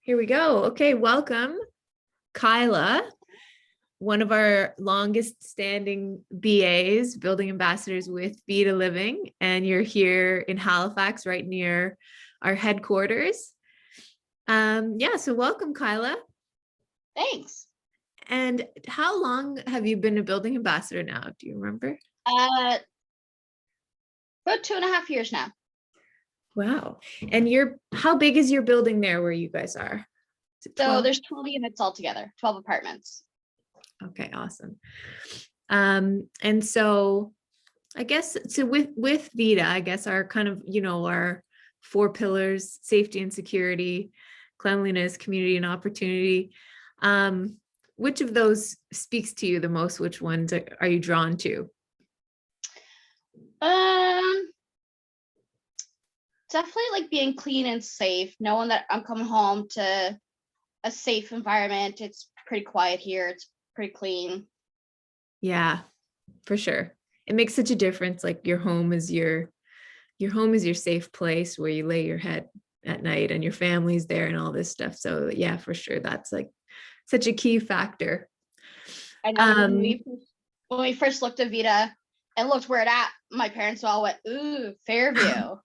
Here we go. Okay, welcome, Kyla, one of our longest standing BAs, building ambassadors with VIDA Living, and you're here in Halifax, right near our headquarters. So welcome, Kyla. Thanks. And how long have you been a building ambassador now? Do you remember? About 2.5 years now. Wow. And how big is your building there where you guys are? So there's 12 units altogether, 12 apartments. Okay, awesome. And so I guess so with VIDA, I guess our kind of, our 4 pillars: safety and security, cleanliness, community, and opportunity. Which of those speaks to you the most? Which ones are you drawn to? Definitely like being clean and safe, knowing that I'm coming home to a safe environment. It's pretty quiet here. It's pretty clean. Yeah, for sure. It makes such a difference. Like your home is your safe place where you lay your head at night and your family's there and all this stuff. So yeah, for sure. That's like such a key factor. I know when we first looked at VIDA and looked where it at, my parents all went, "Ooh, Fairview."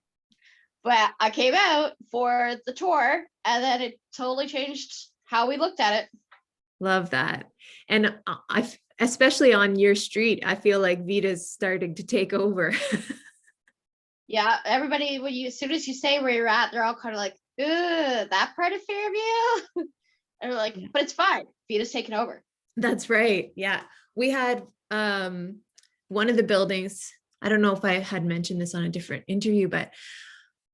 But I came out for the tour and then it totally changed how we looked at it. Love that. And especially on your street, I feel like VIDA's starting to take over. Yeah, everybody, as soon as you say where you're at, they're all kind of like, "Ooh, that part of Fairview?" And we're like, "But it's fine. VIDA's taking over." That's right. Yeah. We had one of the buildings, I don't know if I had mentioned this on a different interview, but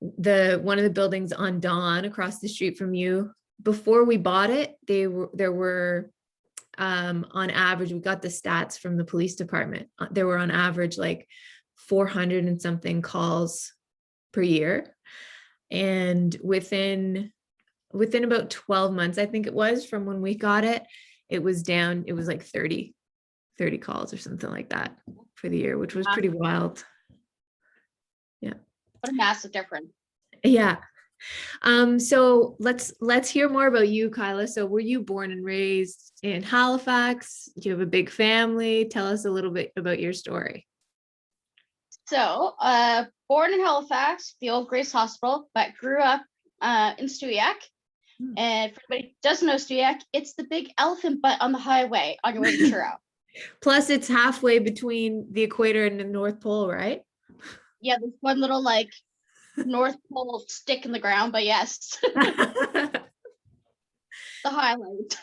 one of the buildings on Dawn across the street from you, before we bought it, there were on average, we got the stats from the police department. There were on average like 400 and something calls per year. And within about 12 months, I think it was, from when we got it, it was down. It was like 30 calls or something like that for the year, which was pretty wild. Yeah. What a massive difference. Yeah. So let's hear more about you, Kyla. So were you born and raised in Halifax? Do you have a big family? Tell us a little bit about your story. So, born in Halifax, the old Grace Hospital, but grew up in Stewiacke. And for anybody who doesn't know Stewiacke, it's the big elephant butt on the highway on your way to Truro. Plus, it's halfway between the equator and the North Pole, right? Yeah, there's one little like North Pole stick in the ground, but yes. The highlight.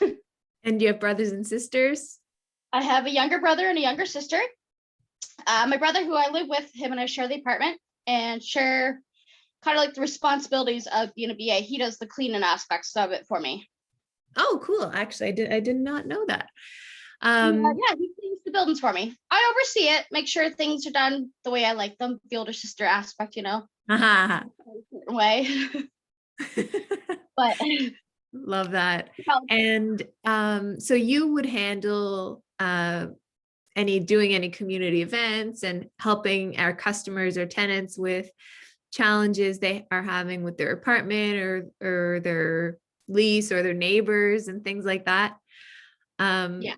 And do you have brothers and sisters? I have a younger brother and a younger sister. My brother, who I live with, him and I share the apartment and share kind of like the responsibilities of being a BA. He does the cleaning aspects of it for me. Oh, cool. Actually, I did not know that. Yeah, he cleans the buildings for me. I oversee it, make sure things are done the way I like them. The older sister aspect, way. But love that. And so you would handle doing any community events and helping our customers or tenants with challenges they are having with their apartment or their lease or their neighbors and things like that. Yeah.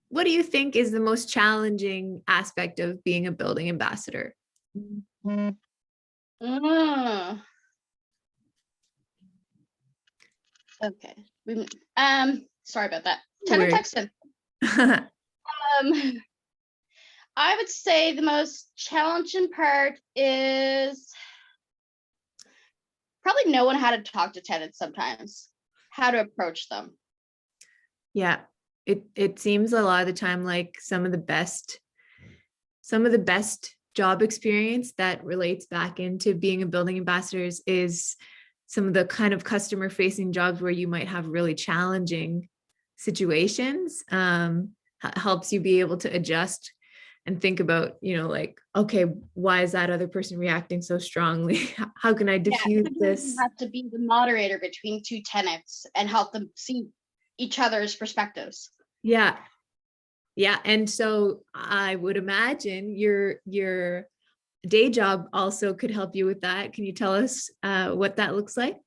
What do you think is the most challenging aspect of being a building ambassador? Okay. Sorry about that. Tenant texted. I would say the most challenging part is probably knowing how to talk to tenants sometimes, how to approach them. Yeah, it seems a lot of the time like some of the best job experience that relates back into being a building ambassador is some of the kind of customer facing jobs where you might have really challenging situations. Helps you be able to adjust and think about, like, okay, why is that other person reacting so strongly? How can I diffuse this? You have to be the moderator between two tenants and help them see each other's perspectives. Yeah. And so I would imagine your day job also could help you with that. Can you tell us what that looks like?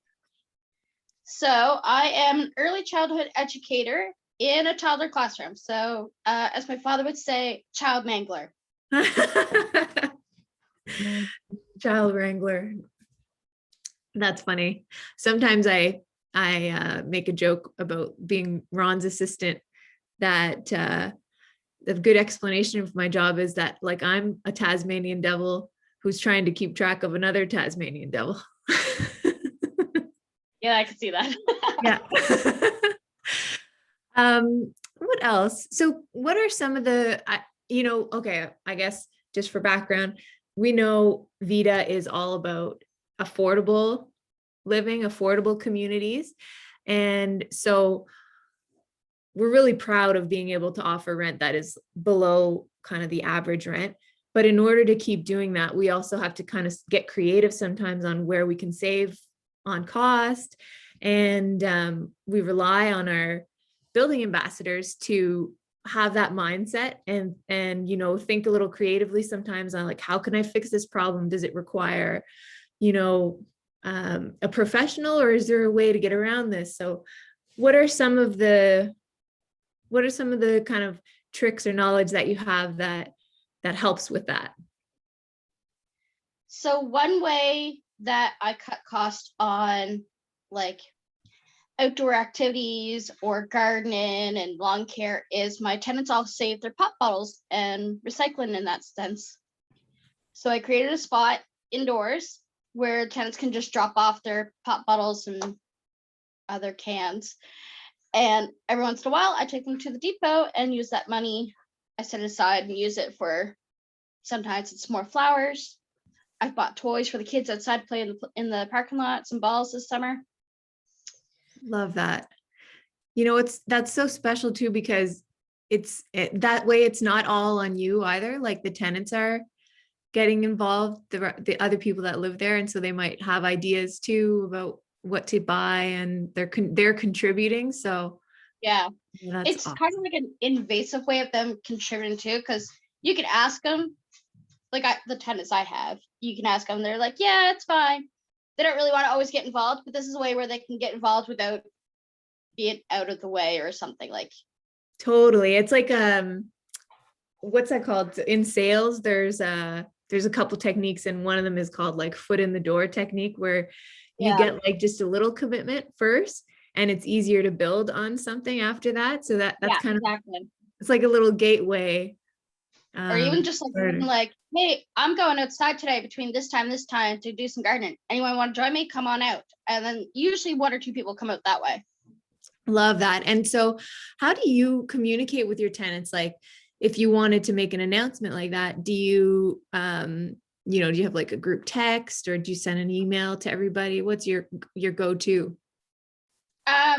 So I am an early childhood educator in a toddler classroom. So as my father would say, child mangler. Child wrangler. That's funny. Sometimes I make a joke about being Ron's assistant, that a good explanation of my job is that like I'm a Tasmanian devil who's trying to keep track of another Tasmanian devil. Yeah, I can see that. Yeah. What else? So what are some of the, okay, I guess just for background, we know VIDA is all about affordable living, affordable communities. And so we're really proud of being able to offer rent that is below kind of the average rent. But in order to keep doing that, we also have to kind of get creative sometimes on where we can save on cost. And we rely on our building ambassadors to have that mindset and think a little creatively sometimes on like, how can I fix this problem? Does it require, a professional, or is there a way to get around this? So what are some of the kind of tricks or knowledge that you have that helps with that? So one way that I cut cost on like outdoor activities or gardening and lawn care is my tenants all save their pop bottles and recycling in that sense. So I created a spot indoors where tenants can just drop off their pop bottles and other cans. And every once in a while, I take them to the depot and use that money I set aside and use it for, sometimes it's more flowers. I bought toys for the kids outside to play in the parking lot, some balls this summer. Love that. That's so special too, because that way it's not all on you either. Like the tenants are getting involved, the other people that live there, and so they might have ideas too about what to buy, and they're contributing. So yeah, it's awesome. Kind of like an invasive way of them contributing too, because you can ask them, like the tenants I have, you can ask them, they're like, yeah, it's fine. They don't really want to always get involved, but this is a way where they can get involved without being out of the way or something. Like totally, it's like what's that called in sales? There's a couple techniques, and one of them is called like foot in the door technique, where you get like just a little commitment first, and it's easier to build on something after that. So that's kind exactly. of, it's like a little gateway. Or even just like, hey, I'm going outside today between this time to do some gardening. Anyone want to join me? Come on out. And then usually one or two people come out that way. Love that. And so how do you communicate with your tenants? Like if you wanted to make an announcement like that, do you, do you have like a group text, or do you send an email to everybody? What's your go-to?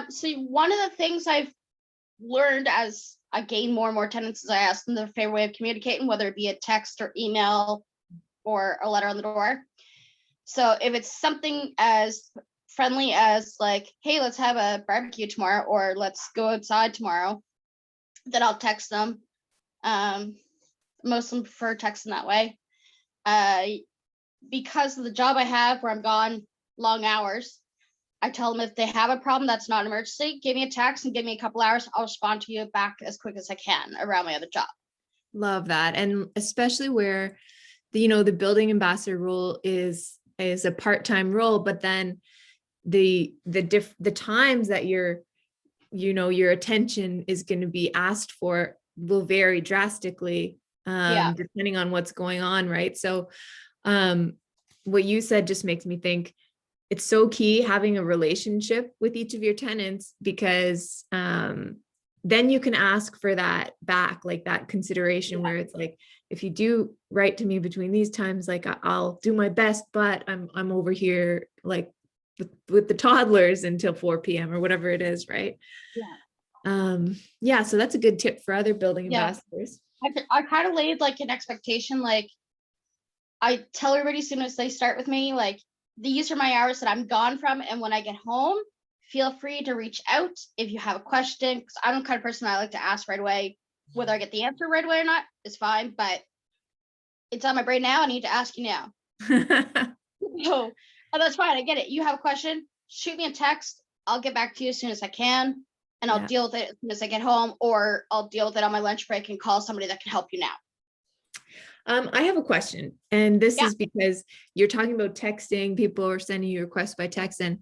So one of the things I've learned as I gain more and more tenants is I ask them their favorite way of communicating, whether it be a text or email or a letter on the door. So if it's something as friendly as like, hey, let's have a barbecue tomorrow, or let's go outside tomorrow, then I'll text them. Most of them prefer texting that way. Because of the job I have where I'm gone long hours, I tell them if they have a problem that's not an emergency, give me a text and give me a couple hours. I'll respond to you back as quick as I can around my other job. Love that. And especially where the building ambassador role is a part-time role, but then the times that your attention is going to be asked for will vary drastically, depending on what's going on. Right. So what you said just makes me think it's so key having a relationship with each of your tenants, because then you can ask for that back, like that consideration where it's like, if you do write to me between these times, like I'll do my best, but I'm over here like with the toddlers until 4 p.m. or whatever it is. Right. So that's a good tip for other building ambassadors. I kind of laid like an expectation, like I tell everybody as soon as they start with me, like these are my hours that I'm gone from, and when I get home, feel free to reach out if you have a question, because I'm the kind of person I like to ask right away. Whether I get the answer right away or not is fine, but it's on my brain now. I need to ask you now. So, and that's fine. I get it. You have a question, shoot me a text. I'll get back to you as soon as I can, and I'll Yeah. deal with it as soon as I get home, or I'll deal with it on my lunch break and call somebody that can help you now. I have a question, and this Yeah. is because you're talking about texting, people are sending you requests by text, and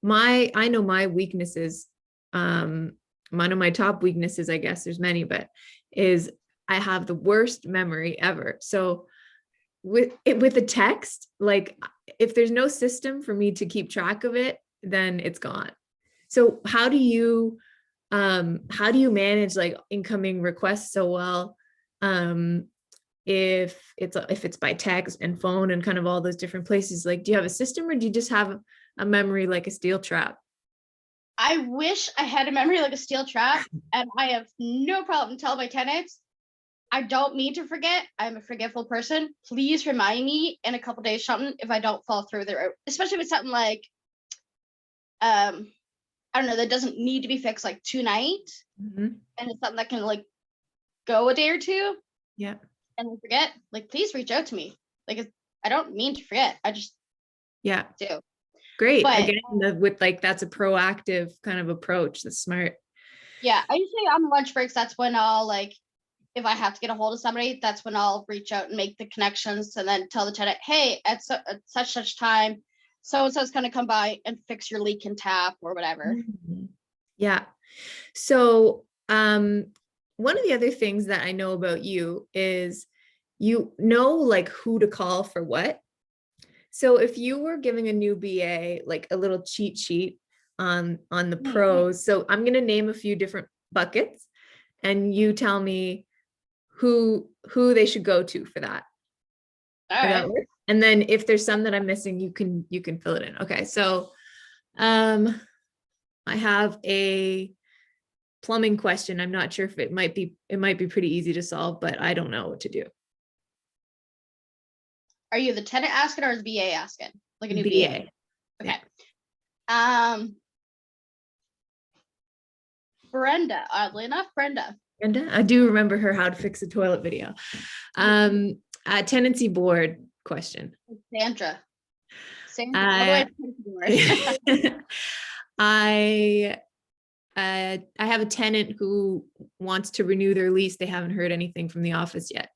I know my weaknesses, one of my top weaknesses, I guess there's many, but is I have the worst memory ever. So with a text, like if there's no system for me to keep track of it, then it's gone. So how do you manage like incoming requests so well? If it's by text and phone and kind of all those different places, like, do you have a system, or do you just have a memory like a steel trap? I wish I had a memory like a steel trap, and I have no problem telling my tenants, I don't mean to forget. I'm a forgetful person. Please remind me in a couple days something if I don't fall through there, especially if it's something like, I don't know, that doesn't need to be fixed like tonight, Mhm. and it's something that can like go a day or two Yeah. and then forget. Like, please reach out to me. Like, I don't mean to forget. I just Yeah. do. Great. But Again, with like, that's a proactive kind of approach. That's smart. yeah, I usually on lunch breaks, that's when I'll like, if I have to get a hold of somebody, that's when I'll reach out and make the connections and then tell the tenant, hey, at such time, so and so's going to come by and fix your leak and tap or whatever. Mhm. Yeah. So, one of the other things that I know about you is you know like who to call for what. So if you were giving a new BA like a little cheat sheet on the pros, so I'm going to name a few different buckets, and you tell me who they should go to for that. All Does that right. work? And then if there's some that I'm missing, you can fill it in. Okay. So um I have a plumbing question. I'm not sure if it might be pretty easy to solve, but I don't know what to do. Are you the tenant asking or is BA asking? Like a new BA? BA. Okay. Yeah. Brenda, oddly enough, Brenda. Brenda, I do remember her how to fix a toilet video. Tenancy board question. Sandra. All the way Uh, to I have a tenant who wants to renew their lease. They haven't heard anything from the office yet.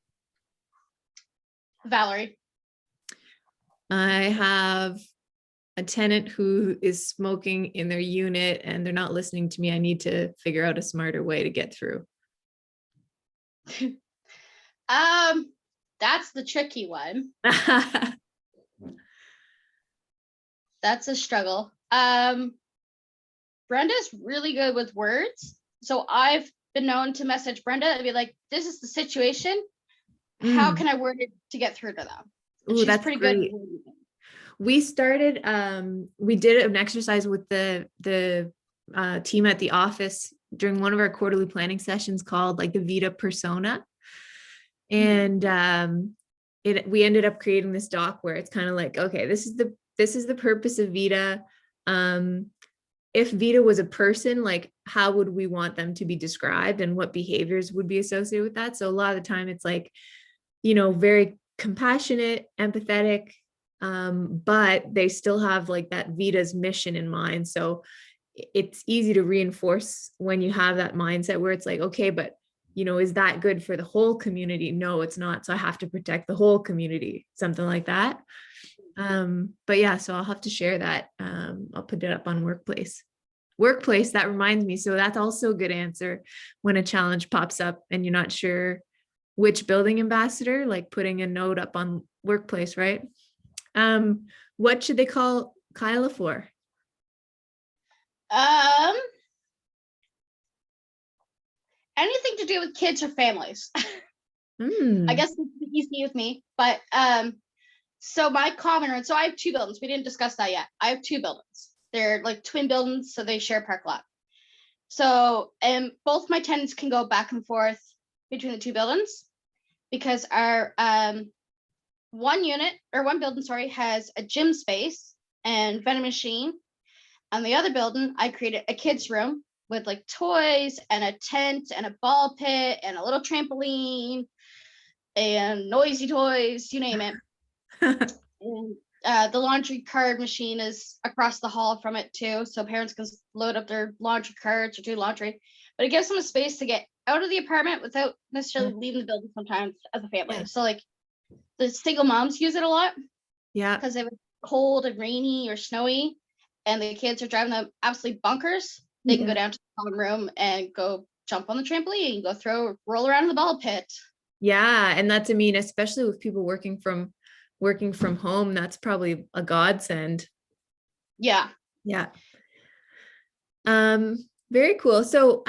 Valerie. I have a tenant who is smoking in their unit and they're not listening to me. I need to figure out a smarter way to get through. That's the tricky one. That's a struggle. Brenda's really good with words. So I've been known to message Brenda and be like, this is the situation. How can I word it to get through to them? And Ooh, she's that's pretty great. good. We started, we did an exercise with the team at the office during one of our quarterly planning sessions called like the VIDA persona. And we ended up creating this doc where it's kind of like, okay, this is the purpose of VIDA. If VIDA was a person, like how would we want them to be described and what behaviors would be associated with that? So a lot of the time it's like, very compassionate, empathetic, but they still have like that VIDA's mission in mind. So it's easy to reinforce when you have that mindset where it's like, okay, but is that good for the whole community? No, it's not. So I have to protect the whole community, something like that. But yeah, so I'll have to share that. I'll put it up on workplace. That reminds me. So that's also a good answer when a challenge pops up and you're not sure which building ambassador, like putting a note up on workplace, right? What should they call Kyla for? Anything to do with kids or families. I guess it's easy with me, but so my common room, so I have two buildings. We didn't discuss that yet. I have two buildings. They're like twin buildings, so they share park lot. So, and both my tenants can go back and forth between the two buildings because our one building, has a gym space and vending machine. On the other building, I created a kids room with like toys and a tent and a ball pit and a little trampoline and noisy toys, you name it. And The laundry card machine is across the hall from it too, so parents can load up their laundry cards or do laundry. But it gives them a space to get out of the apartment without necessarily leaving the building sometimes as a family. Yeah. So like the single moms use it a lot Yeah. because it was cold and rainy or snowy, and the kids are driving them absolutely bunkers. They can go down to the common room and go jump on the trampoline, roll around in the ball pit. Yeah. And that's, I mean, especially with people working from home, that's probably a godsend. Yeah. Yeah. Very cool. So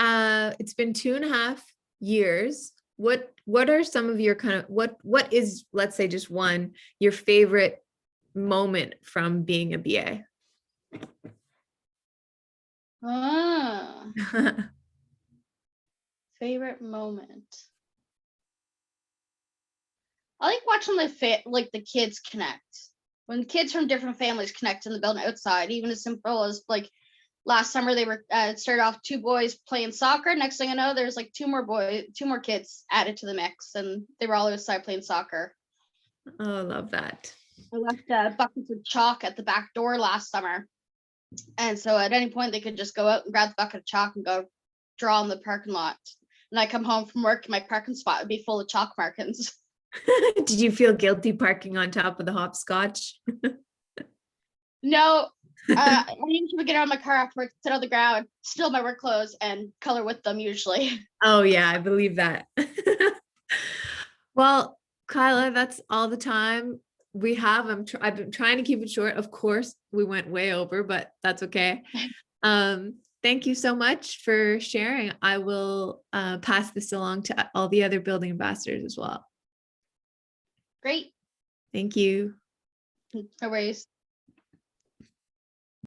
it's been 2.5 years. What are some of your kind of what is, let's say just one, your favorite moment from being a BA? Favorite moment. I like watching the kids connect. When kids from different families connect in the building outside, even as simple as like last summer they were started off 2 boys playing soccer. Next thing I know, there's like 2 more kids added to the mix, and they were all outside playing soccer. Oh, I love that. I left buckets of chalk at the back door last summer, and so at any point they could just go out and grab the bucket of chalk and go draw in the parking lot. And I come home from work, and my parking spot would be full of chalk markings. Did you feel guilty parking on top of the hopscotch? No, I usually get out of my car afterwards, sit on the ground, steal my work clothes, and color with them usually. Oh yeah, I believe that. Well, Kyla, that's all the time we have. I've been trying to keep it short. Of course, we went way over, but that's okay. Thank you so much for sharing. I will pass this along to all the other building ambassadors as well. Great. Thank you. No worries.